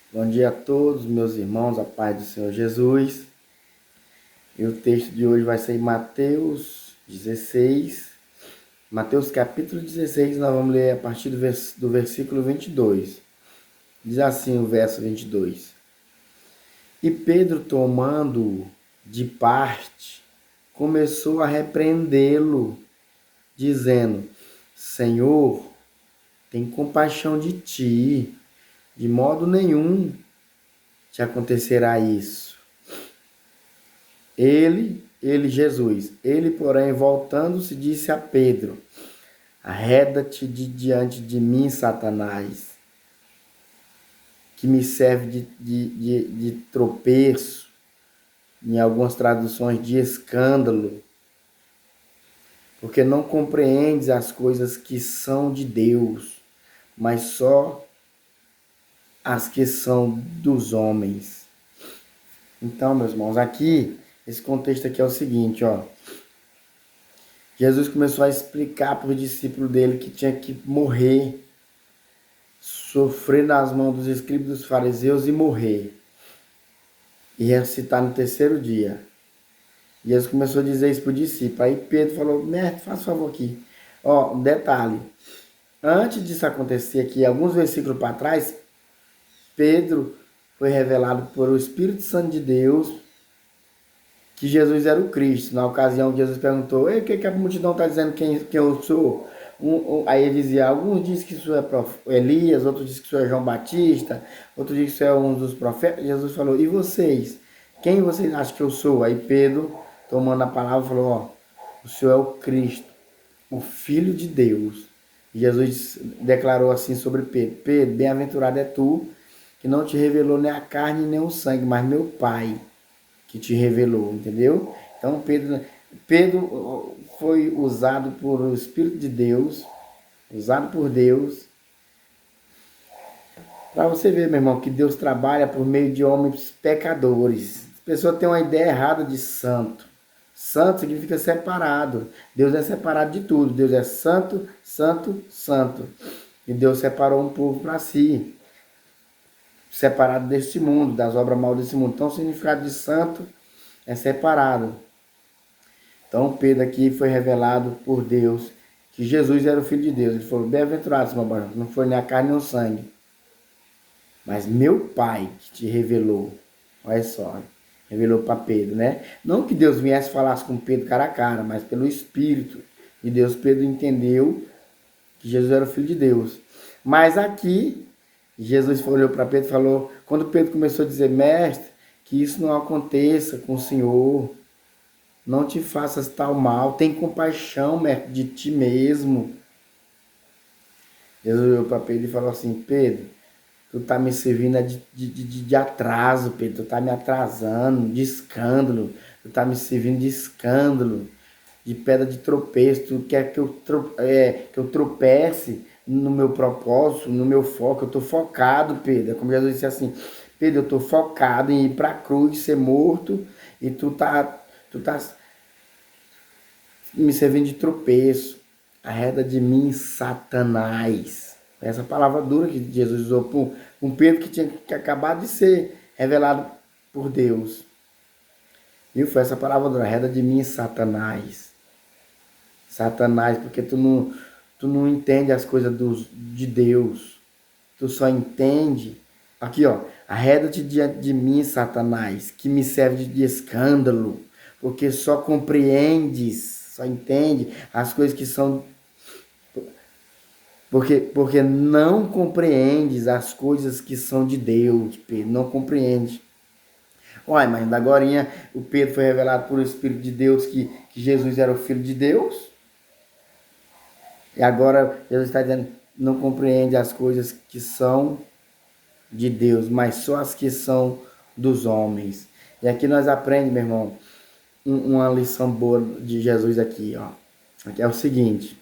Bom dia a todos, meus irmãos, a paz do Senhor Jesus. E o texto de hoje vai ser em Mateus 16. Mateus capítulo 16, nós vamos ler a partir do versículo 22. Diz assim o verso 22. E Pedro, tomando-o de parte, começou a repreendê-lo, dizendo: Senhor, tem compaixão de ti, de modo nenhum te acontecerá isso. Jesus, porém, voltando-se, disse a Pedro: Arreda-te de diante de mim, Satanás, que me serve de tropeço, em algumas traduções de escândalo, porque não compreendes as coisas que são de Deus, mas só as que são dos homens. Então, meus irmãos, aqui, esse contexto aqui é o seguinte, ó. Jesus começou a explicar para os discípulos dele que tinha que morrer, sofrer nas mãos dos escribas dos fariseus e morrer. E ressuscitar no terceiro dia. E Jesus começou a dizer isso para o discípulo. Aí Pedro falou: Mestre, faz favor aqui. Ó, um detalhe. Antes disso acontecer aqui, alguns versículos para trás, Pedro foi revelado por o Espírito Santo de Deus que Jesus era o Cristo. Na ocasião que Jesus perguntou: Ei, o que a multidão está dizendo quem eu sou? Aí ele dizia: alguns dizem que isso é Elias, outros dizem que isso é João Batista, outros dizem que isso é um dos profetas. Jesus falou: e vocês? Quem vocês acham que eu sou? Aí Pedro, tomando a palavra, falou: ó, o Senhor é o Cristo, o Filho de Deus. E Jesus declarou assim sobre Pedro: Pedro, bem-aventurado é tu, que não te revelou nem a carne nem o sangue, mas meu Pai que te revelou, entendeu? Então Pedro foi usado por o Espírito de Deus, usado por Deus, para você ver, meu irmão, que Deus trabalha por meio de homens pecadores. As pessoas têm uma ideia errada de santo. Santo significa separado. Deus é separado de tudo. Deus é santo, santo, santo. E Deus separou um povo para si, separado deste mundo, das obras mal desse mundo. Então o significado de santo é separado. Então Pedro aqui foi revelado por Deus que Jesus era o Filho de Deus. Ele falou: bem-aventurado, Simão Barão, não foi nem a carne nem o sangue, mas meu Pai que te revelou. Olha só, revelou para Pedro, né? Não que Deus viesse falar com Pedro cara a cara, mas pelo Espírito de Deus, Pedro entendeu que Jesus era o Filho de Deus. Mas aqui, Jesus olhou para Pedro e falou, quando Pedro começou a dizer: mestre, que isso não aconteça com o Senhor, não te faças tal mal, tem compaixão, mestre, de ti mesmo. Jesus olhou para Pedro e falou assim: Pedro, tu tá me servindo de atraso, Pedro, tu tá me atrasando, de escândalo, tu tá me servindo de escândalo, de pedra de tropeço, tu quer que que eu tropece no meu propósito, no meu foco. Eu tô focado, Pedro. É como Jesus disse assim: Pedro, eu tô focado em ir pra cruz, ser morto, e tu tá me servindo de tropeço. Arreda de mim, Satanás. Essa palavra dura que Jesus usou para um Pedro que tinha que acabar de ser revelado por Deus. Viu? Foi essa palavra dura: arreda de mim, Satanás. Satanás, porque tu não entende as coisas de Deus. Tu só entende. Aqui, ó. Arreda-te diante de mim, Satanás, que me serve de escândalo, porque só compreendes, só entende as coisas que são. Porque não compreendes as coisas que são de Deus, Pedro. Não compreende. Uai, mas agora o Pedro foi revelado por o Espírito de Deus que Jesus era o Filho de Deus. E agora Jesus está dizendo: não compreende as coisas que são de Deus, mas só as que são dos homens. E aqui nós aprendemos, meu irmão, uma lição boa de Jesus aqui, ó. Aqui é o seguinte: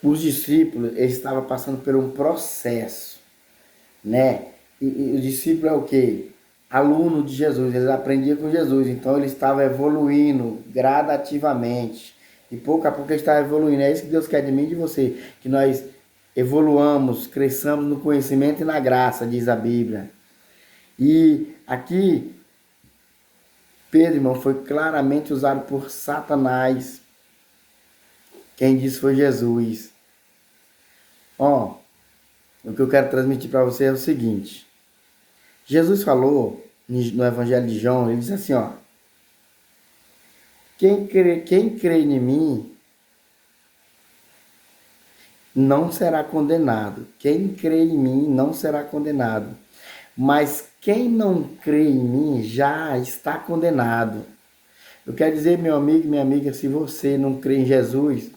os discípulos, eles estavam passando por um processo, né? E o discípulo é o quê? Aluno de Jesus, eles aprendiam com Jesus, então ele estava evoluindo gradativamente. E pouco a pouco ele está evoluindo. É isso que Deus quer de mim e de você, que nós evoluamos, cresçamos no conhecimento e na graça, diz a Bíblia. E aqui, Pedro, irmão, foi claramente usado por Satanás. Quem disse foi Jesus. Ó, o que eu quero transmitir para você é o seguinte. Jesus falou no Evangelho de João, ele disse assim, ó. Quem crê em mim não será condenado. Quem crê em mim não será condenado. Mas quem não crê em mim já está condenado. Eu quero dizer, meu amigo e minha amiga, se você não crê em Jesus,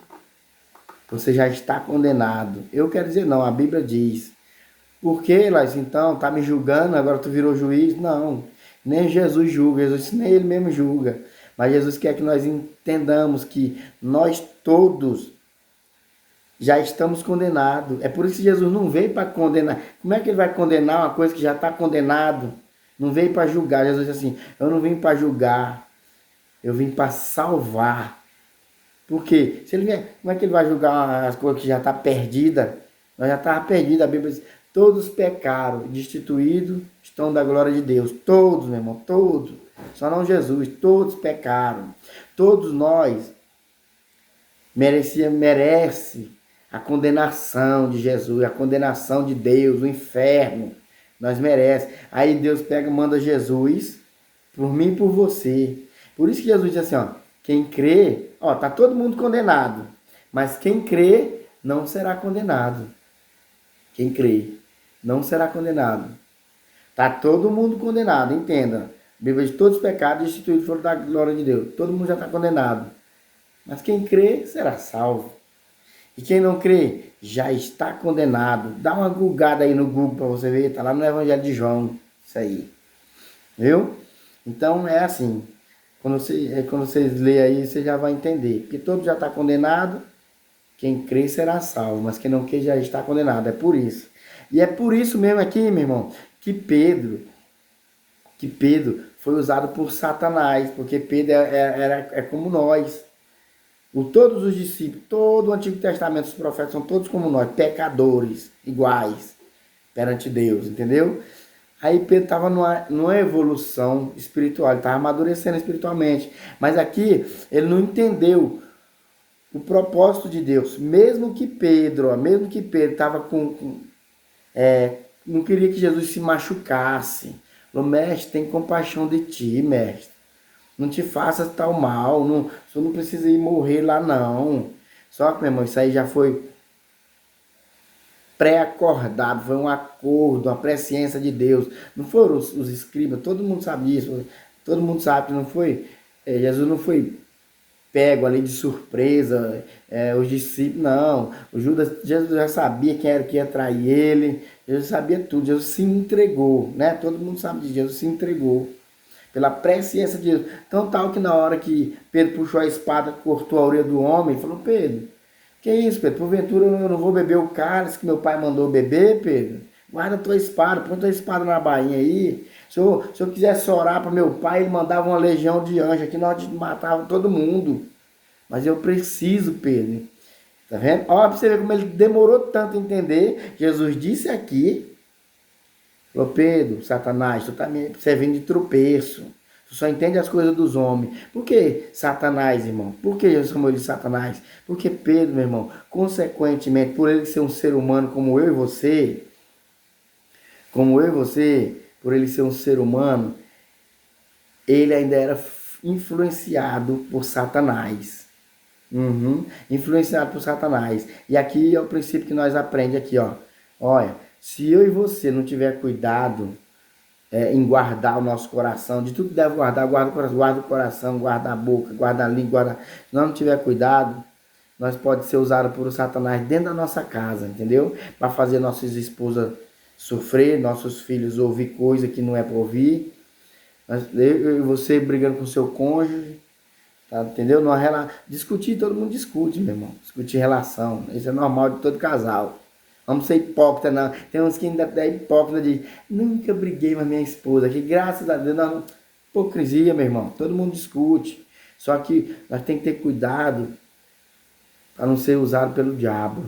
você já está condenado. Eu quero dizer não, a Bíblia diz. Por que, Laís, então, tá me julgando, agora tu virou juiz? Não, nem Jesus julga, Jesus nem ele mesmo julga. Mas Jesus quer que nós entendamos que nós todos já estamos condenados. É por isso que Jesus não veio para condenar. Como é que ele vai condenar uma coisa que já está condenado? Não veio para julgar. Jesus disse assim, eu não vim para julgar, eu vim para salvar. Por quê? Se ele vier, como é que ele vai julgar as coisas que já estão perdidas? Nós já estávamos perdidos. A Bíblia diz, todos pecaram, destituídos estão da glória de Deus. Todos, meu irmão, todos. Só não Jesus, todos pecaram. Todos nós merece a condenação de Jesus, a condenação de Deus, o inferno. Nós merece. Aí Deus pega e manda Jesus por mim e por você. Por isso que Jesus diz assim, ó, quem crê, ó, tá todo mundo condenado, mas quem crê não será condenado. Quem crê não será condenado. Tá todo mundo condenado, entenda. A Bíblia diz, todos os pecados instituídos foram da glória de Deus. Todo mundo já está condenado. Mas quem crê será salvo. E quem não crê já está condenado. Dá uma googada aí no Google para você ver. Está lá no Evangelho de João. Isso aí. Viu? Então é assim. Quando vocês lerem aí, você já vai entender. Porque todo já está condenado. Quem crê será salvo. Mas quem não crê já está condenado. É por isso. E é por isso mesmo aqui, meu irmão, que Pedro foi usado por Satanás. Porque Pedro é como nós. Todos os discípulos, todo o Antigo Testamento, os profetas são todos como nós, pecadores, iguais, perante Deus, entendeu? Aí Pedro estava numa evolução espiritual, ele estava amadurecendo espiritualmente. Mas aqui ele não entendeu o propósito de Deus. Mesmo que Pedro estava não queria que Jesus se machucasse. Falou, mestre, tem compaixão de ti, mestre. Não te faça tal mal, você não precisa ir morrer lá não. Só que, meu irmão, isso aí já foi pré-acordado, foi um acordo, uma presciência de Deus. Não foram os escribas, todo mundo sabe disso, todo mundo sabe que não foi, Jesus não foi pego ali de surpresa, os discípulos, não. Jesus já sabia quem era que ia trair ele, Jesus sabia tudo, Jesus se entregou, né? Todo mundo sabe disso, Jesus se entregou. Pela presciência de Deus. Tão tal que na hora que Pedro puxou a espada, cortou a orelha do homem, falou, Pedro, que isso, Pedro? Porventura eu não vou beber o cálice que meu pai mandou beber, Pedro? Guarda a tua espada, põe tua espada na bainha aí. Se eu quisesse orar para meu pai, ele mandava uma legião de anjos aqui, nós matava todo mundo. Mas eu preciso, Pedro. Tá vendo? Olha para você ver como ele demorou tanto a entender. Jesus disse aqui, falou, Pedro, Satanás, tu tá me servindo de tropeço. Tu só entende as coisas dos homens. Por que Satanás, irmão? Por que Jesus chamou ele de Satanás? Porque Pedro, meu irmão, consequentemente, por ele ser um ser humano como eu e você, por ele ser um ser humano, ele ainda era influenciado por Satanás. Influenciado por Satanás. E aqui é o princípio que nós aprendemos aqui, ó. Olha, se eu e você não tiver cuidado em guardar o nosso coração, de tudo que deve guardar, guarda o coração, guarda a boca, guarda a língua, se nós não tiver cuidado, nós pode ser usado por Satanás dentro da nossa casa, entendeu? Para fazer nossas esposas sofrer, nossos filhos ouvir coisa que não é para ouvir, eu e você brigando com o seu cônjuge, tá, entendeu? Discutir, todo mundo discute, meu irmão, discutir relação, isso é normal de todo casal. Vamos ser hipócrita, não. Tem uns que ainda é hipócrita de nunca briguei com a minha esposa, que graças a Deus, não. Hipocrisia, meu irmão. Todo mundo discute. Só que nós temos que ter cuidado para não ser usado pelo diabo.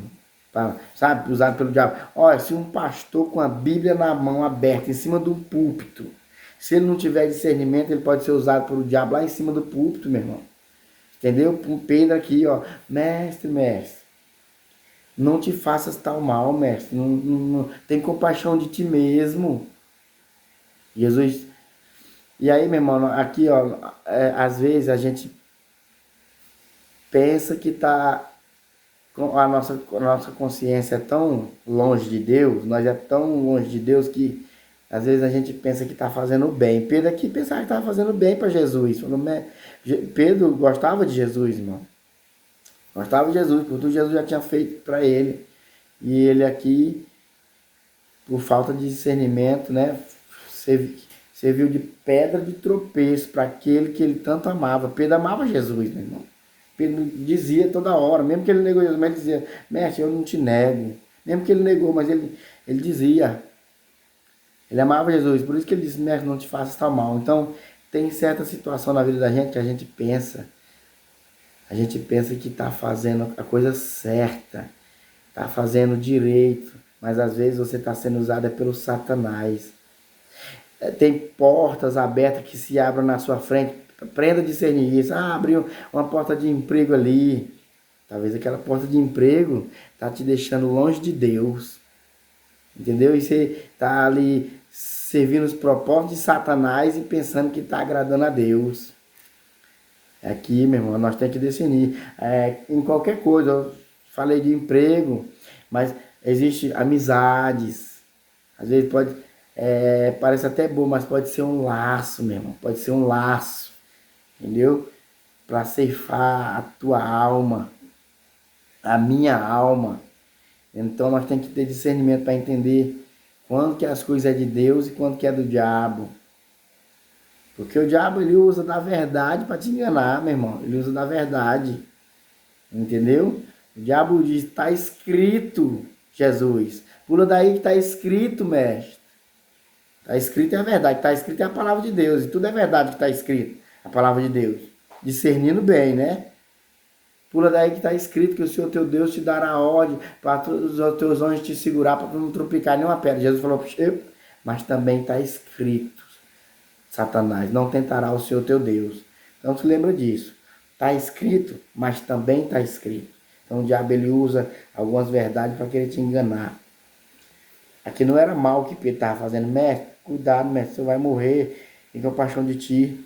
sabe, usado pelo diabo. Olha, se um pastor com a Bíblia na mão aberta, em cima do púlpito, se ele não tiver discernimento, ele pode ser usado pelo diabo lá em cima do púlpito, meu irmão. Entendeu? Um Pedro aqui, ó, mestre, não te faças tal mal, mestre. Não, tem compaixão de ti mesmo. Jesus. E aí, meu irmão, aqui, ó, às vezes a gente pensa que tá. A nossa consciência é tão longe de Deus, nós é tão longe de Deus que às vezes a gente pensa que está fazendo bem. Pedro aqui pensava que estava fazendo bem para Jesus. Pedro gostava de Jesus, irmão. Gostava de Jesus, porque tudo Jesus já tinha feito para ele. E ele aqui, por falta de discernimento, né, serviu de pedra de tropeço para aquele que ele tanto amava. Pedro amava Jesus, meu irmão. Pedro dizia toda hora, mesmo que ele negou Jesus, mas ele dizia, mestre, eu não te nego. Mesmo que ele negou, mas ele dizia. Ele amava Jesus, por isso que ele disse, mestre, não te faças tal mal. Então, tem certa situação na vida da gente que a gente pensa que está fazendo a coisa certa, está fazendo direito, mas às vezes você está sendo usado pelo Satanás. Tem portas abertas que se abrem na sua frente. Aprenda a discernir isso. Abriu uma porta de emprego ali. Talvez aquela porta de emprego está te deixando longe de Deus. Entendeu? E você está ali servindo os propósitos de Satanás e pensando que está agradando a Deus. Aqui, meu irmão, nós temos que discernir. Em qualquer coisa, eu falei de emprego, mas existe amizades. Às vezes parece até bom, mas pode ser um laço, meu irmão. Pode ser um laço, entendeu? Para ceifar a tua alma, a minha alma. Então nós temos que ter discernimento para entender quando que as coisas é de Deus e quando que é do diabo. Porque o diabo ele usa da verdade para te enganar, meu irmão. Ele usa da verdade. Entendeu? O diabo diz, está escrito, Jesus. Pula daí que está escrito, mestre. Está escrito é a verdade, está escrito é a palavra de Deus. E tudo é verdade que está escrito, a palavra de Deus. Discernindo bem, né? Pula daí que está escrito que o Senhor teu Deus te dará ordem para os teus anjos te segurar para não tropicar nenhuma pedra. Jesus falou, mas também está escrito, Satanás, não tentará o Senhor teu Deus. Então se lembra disso. Está escrito, mas também está escrito. Então o diabo ele usa algumas verdades para querer te enganar. Aqui não era mal que Pedro estava fazendo. Mestre, cuidado, mestre, você vai morrer. Tem compaixão de ti.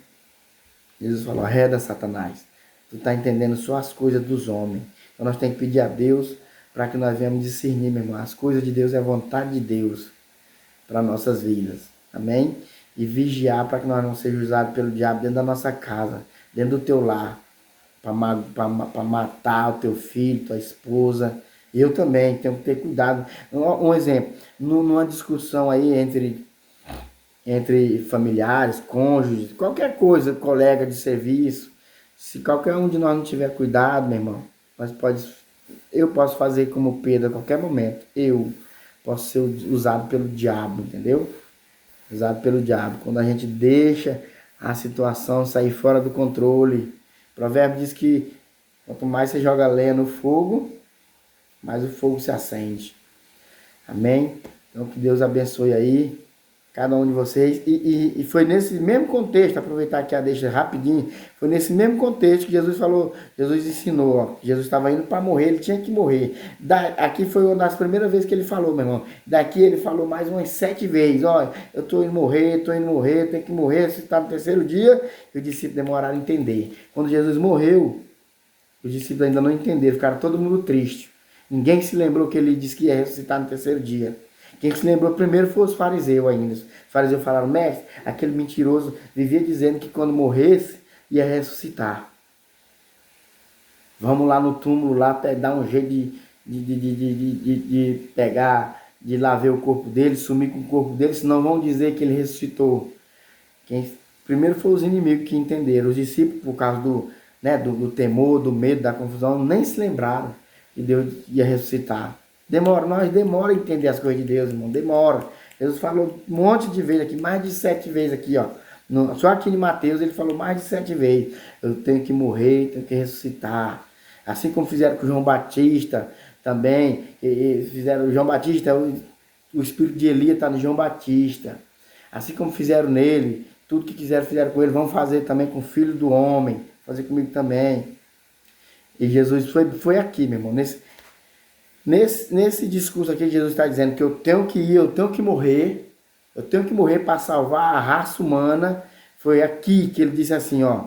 Jesus falou, arreda, Satanás. Tu está entendendo só as coisas dos homens. Então nós temos que pedir a Deus para que nós venhamos discernir, meu irmão. As coisas de Deus é a vontade de Deus para nossas vidas. Amém? E vigiar para que nós não sejamos usados pelo diabo dentro da nossa casa, dentro do teu lar, para matar o teu filho, tua esposa. Eu também tenho que ter cuidado. Um exemplo, numa discussão aí entre familiares, cônjuges, qualquer coisa, colega de serviço, se qualquer um de nós não tiver cuidado, meu irmão, eu posso fazer como Pedro a qualquer momento. Eu posso ser usado pelo diabo, entendeu? Usado pelo diabo. Quando a gente deixa a situação sair fora do controle. O provérbio diz que quanto mais você joga lenha no fogo, mais o fogo se acende. Amém? Então que Deus abençoe aí cada um de vocês. E foi nesse mesmo contexto, aproveitar aqui a deixa rapidinho, foi nesse mesmo contexto que Jesus falou, Jesus ensinou, ó, Jesus estava indo para morrer, ele tinha que morrer. Aqui foi uma das primeiras vezes que ele falou, meu irmão. Daqui ele falou mais umas 7 vezes, ó, eu estou indo morrer, tenho que morrer, se está no terceiro dia, e os discípulos demoraram a entender. Quando Jesus morreu, os discípulos ainda não entenderam, ficaram todo mundo triste. Ninguém se lembrou que ele disse que ia ressuscitar no terceiro dia. Quem se lembrou primeiro foi os fariseus ainda. Os fariseus falaram, mestre, aquele mentiroso vivia dizendo que quando morresse ia ressuscitar. Vamos lá no túmulo, lá dar um jeito de pegar, de lá ver o corpo dele, sumir com o corpo dele, senão vão dizer que ele ressuscitou. Primeiro foram os inimigos que entenderam. Os discípulos, por causa do temor, do medo, da confusão, nem se lembraram que Deus ia ressuscitar. Nós demora a entender as coisas de Deus, irmão, demora. Jesus falou um monte de vezes aqui, mais de 7 vezes aqui, ó. Só aqui em Mateus ele falou mais de 7 vezes. Eu tenho que morrer, tenho que ressuscitar. Assim como fizeram com João Batista, também. E fizeram João Batista, o espírito de Elias está no João Batista. Assim como fizeram nele, tudo que quiseram fizeram com ele, vão fazer também com o Filho do Homem, fazer comigo também. E Jesus foi aqui, meu irmão, nesse discurso aqui, Jesus está dizendo que eu tenho que ir, eu tenho que morrer para salvar a raça humana. Foi aqui que ele disse assim, ó.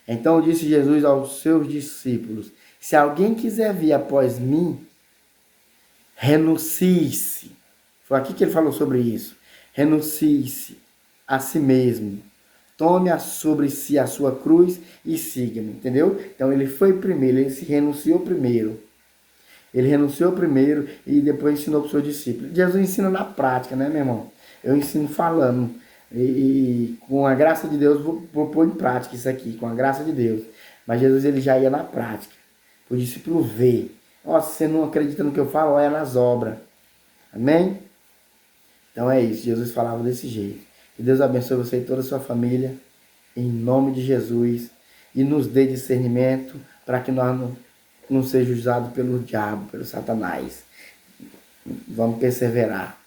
Então disse Jesus aos seus discípulos: se alguém quiser vir após mim, renuncie-se. Foi aqui que ele falou sobre isso. Renuncie-se a si mesmo. Tome sobre si a sua cruz e siga-me, entendeu? Então ele foi primeiro, ele se renunciou primeiro. Ele renunciou primeiro e depois ensinou para os seus discípulos. Jesus ensina na prática, né, meu irmão? Eu ensino falando. E com a graça de Deus, vou pôr em prática isso aqui, com a graça de Deus. Mas Jesus ele já ia na prática. O discípulo vê. Ó, se você não acredita no que eu falo, olha nas obras. Amém? Então é isso. Jesus falava desse jeito. Que Deus abençoe você e toda a sua família. Em nome de Jesus. E nos dê discernimento para que nós não seja usado pelo diabo, pelo Satanás. Vamos perseverar.